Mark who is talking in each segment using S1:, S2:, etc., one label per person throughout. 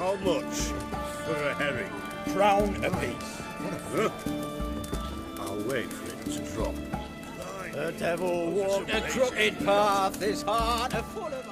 S1: How much for a herring?
S2: Crown apiece.
S1: I'll wait for it to drop.
S2: The devil walked a crooked path, his heart a full of...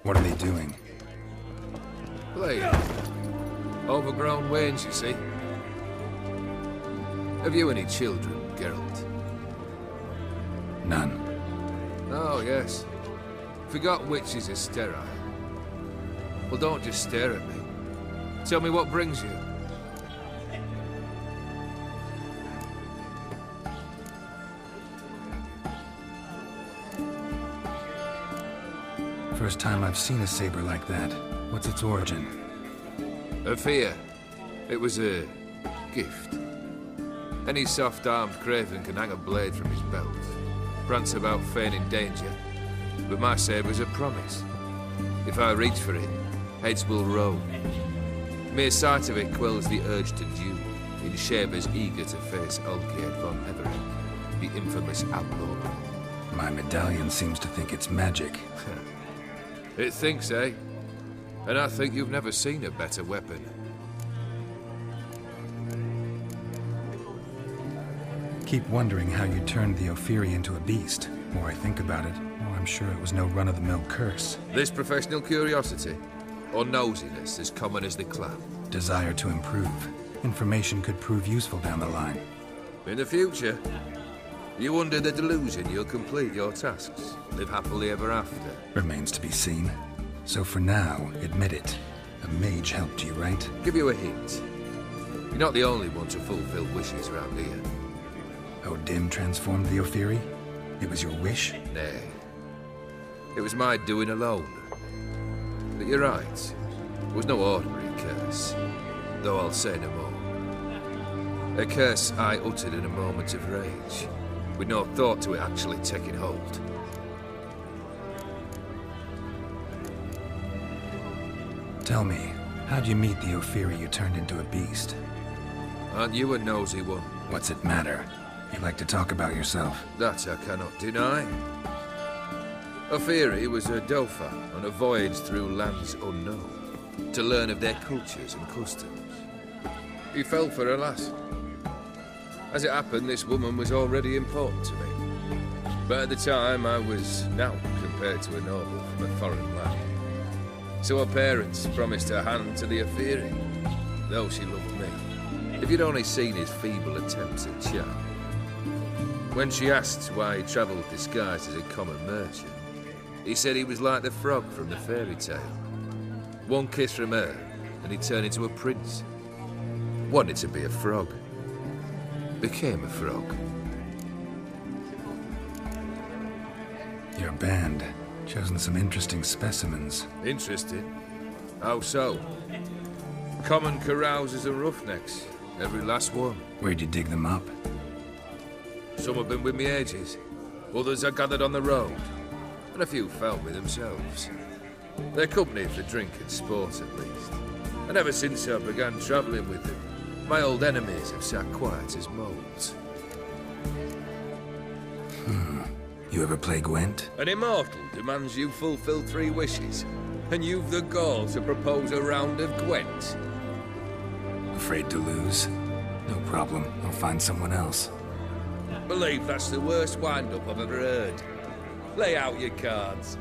S3: What are they doing?
S4: Playing. Overgrown wains, you see. Have you any children, Geralt?
S3: None.
S4: Oh, yes. Forgot witches are sterile. Well, don't just stare at me. Tell me what brings you.
S3: First time I've seen a saber like that. What's its origin?
S4: A fear. It was a gift. Any soft-armed craven can hang a blade from his belt, prance about feigning danger. But my saber's a promise. If I reach for it, heads will roll. Mere sight of it quells the urge to duel, in shavers eager to face Olgierd von Everett, the infamous outlaw.
S3: My medallion seems to think it's magic.
S4: It thinks, eh? And I think you've never seen a better weapon.
S3: Keep wondering how you turned the Ophiri into a beast. The more I think about it, the more I'm sure it was no run-of-the-mill curse.
S4: This professional curiosity, or nosiness as common as the clam.
S3: Desire to improve. Information could prove useful down the line.
S4: In the future, you under the delusion you'll complete your tasks, live happily ever after.
S3: Remains to be seen. So for now, admit it. A mage helped you, right?
S4: Give you a hint. You're not the only one to fulfill wishes around here.
S3: Odin transformed the Ophiri? It was your wish?
S4: Nay. It was my doing alone. But you're right. It was no ordinary curse. Though I'll say no more. A curse I uttered in a moment of rage, with no thought to it actually taking hold.
S3: Tell me, how'd you meet the Ophiri you turned into a beast?
S4: Aren't you a nosy one?
S3: What's it matter? You like to talk about yourself.
S4: That I cannot deny. Ophiri was a Dauphin on a voyage through lands unknown, to learn of their cultures and customs. He fell for a lass. As it happened, this woman was already important to me. But at the time, I was naught compared to a noble from a foreign land. So her parents promised her hand to the Ophiri, though she loved me. If you'd only seen his feeble attempts at charm. When she asked why he travelled disguised as a common merchant, he said he was like the frog from the fairy tale. One kiss from her, and he turned into a prince. Wanted to be a frog. Became a frog.
S3: Your band. Chosen some interesting specimens.
S4: Interesting? How so? Common carousers and roughnecks. Every last one.
S3: Where'd you dig them up?
S4: Some have been with me ages. Others I gathered on the road. And a few found me themselves. Their company for drink and sport, at least. And ever since I began travelling with them, my old enemies have sat quiet as moles.
S3: You ever play Gwent?
S4: An immortal demands you fulfill 3 wishes, and you've the gall to propose a round of Gwent.
S3: Afraid to lose? No problem. I'll find someone else.
S4: Believe that's the worst wind-up I've ever heard. Lay out your cards.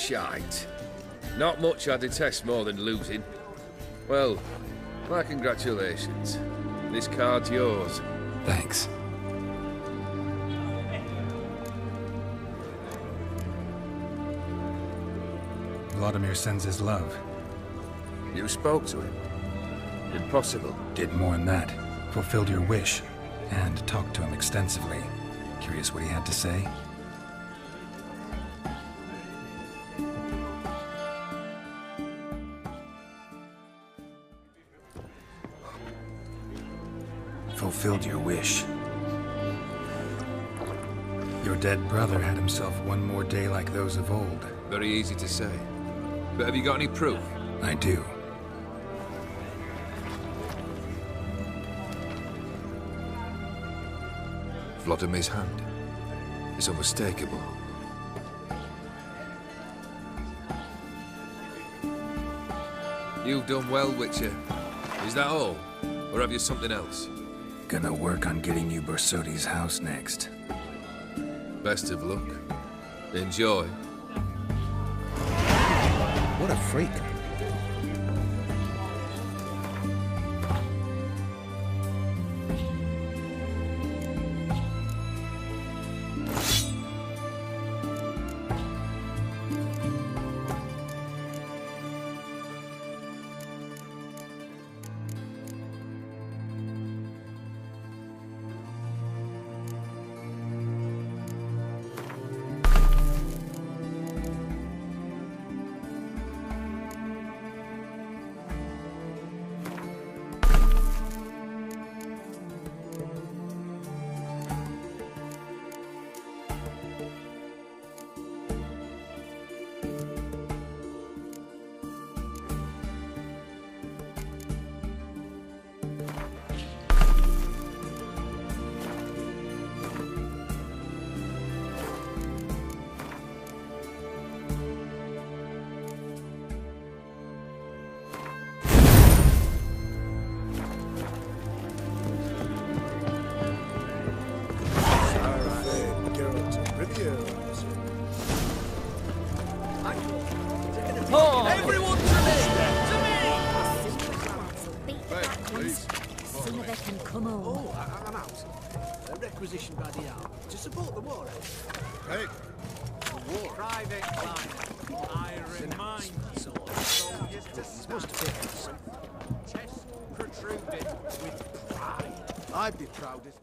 S4: Shite. Not much I detest more than losing. Well, my congratulations. This card's yours.
S3: Thanks. Vladimir sends his love.
S4: You spoke to him? Impossible.
S3: Did more than that. Fulfilled your wish. And talked to him extensively. Curious what he had to say? Fulfilled your wish. Your dead brother had himself one more day like those of old.
S4: Very easy to say. But have you got any proof?
S3: I do.
S4: Vladimir's hand is unmistakable. You've done well, Witcher. Is that all? Or have you something else?
S3: Gonna work on getting you Bersodi's house next.
S4: Best of luck. Enjoy.
S2: What a freak. Everyone to me!
S5: Some of it can come home.
S6: Oh, I'm out. Requisitioned by the army to support the war effort.
S1: Hey,
S6: The war. Private client. I remind you, soldiers must take some chest protruded with pride. I'd be proud if...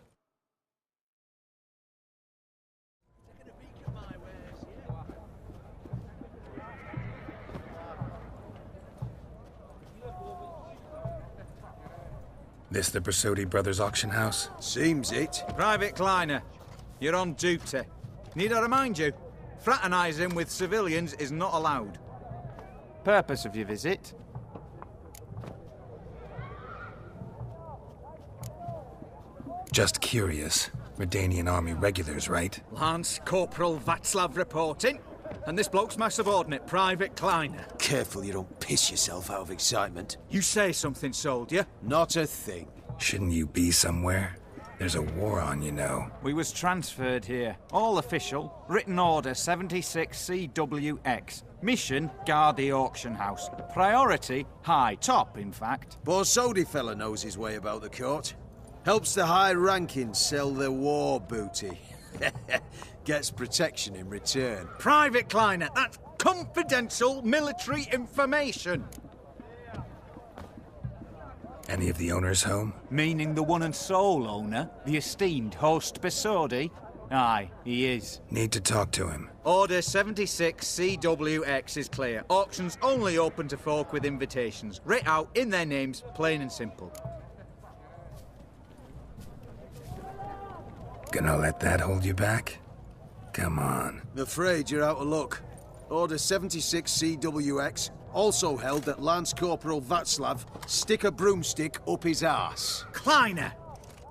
S3: This the Bersodi Brothers auction house?
S2: Seems it.
S7: Private Kleiner, you're on duty. Need I remind you, fraternising with civilians is not allowed. Purpose of your visit?
S3: Just curious. Redanian army regulars, right?
S7: Lance Corporal Václav reporting. And this bloke's my subordinate, Private Kleiner.
S2: Careful you don't piss yourself out of excitement.
S7: You say something, soldier.
S2: Not a thing.
S3: Shouldn't you be somewhere? There's a war on, you know.
S7: We was transferred here. All official. Written order 76 CWX. Mission, guard the auction house. Priority, high. Top, in fact.
S2: Borsodi fella knows his way about the court. Helps the high rankings sell their war booty. Gets protection in return.
S7: Private Kleiner, that's confidential military information.
S3: Any of the owners home?
S7: Meaning the one and sole owner, the esteemed host Bersodi? Aye, he is.
S3: Need to talk to him.
S7: Order 76 CWX is clear. Auctions only open to folk with invitations. Writ out in their names, plain and simple.
S3: Gonna let that hold you back? Come on.
S2: I'm afraid you're out of luck. Order 76 CWX also held that Lance Corporal Václav stick a broomstick up his arse.
S7: Kleiner,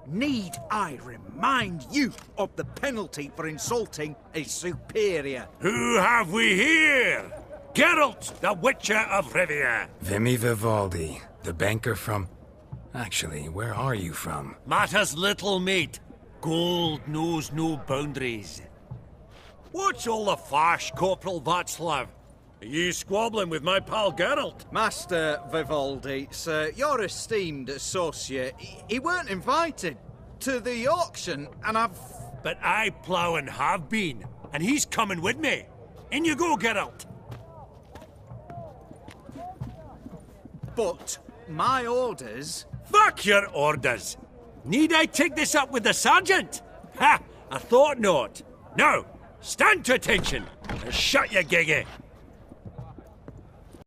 S7: need I remind you of the penalty for insulting a superior?
S1: who have we here? Geralt, the Witcher of Rivia.
S3: Vimy Vivaldi, the banker from... Actually, where are you from?
S1: Matters little, mate. Gold knows no boundaries. What's all the fash, Corporal Václav? Are you squabbling with my pal Geralt?
S7: Master Vivaldi, sir, your esteemed associate, he weren't invited to the auction, and I've...
S1: But I plough and have been, and he's coming with me. In you go, Geralt.
S7: But my orders...
S1: Fuck your orders! Need I take this up with the sergeant? Ha! I thought not. Now, stand to attention and shut your giggy.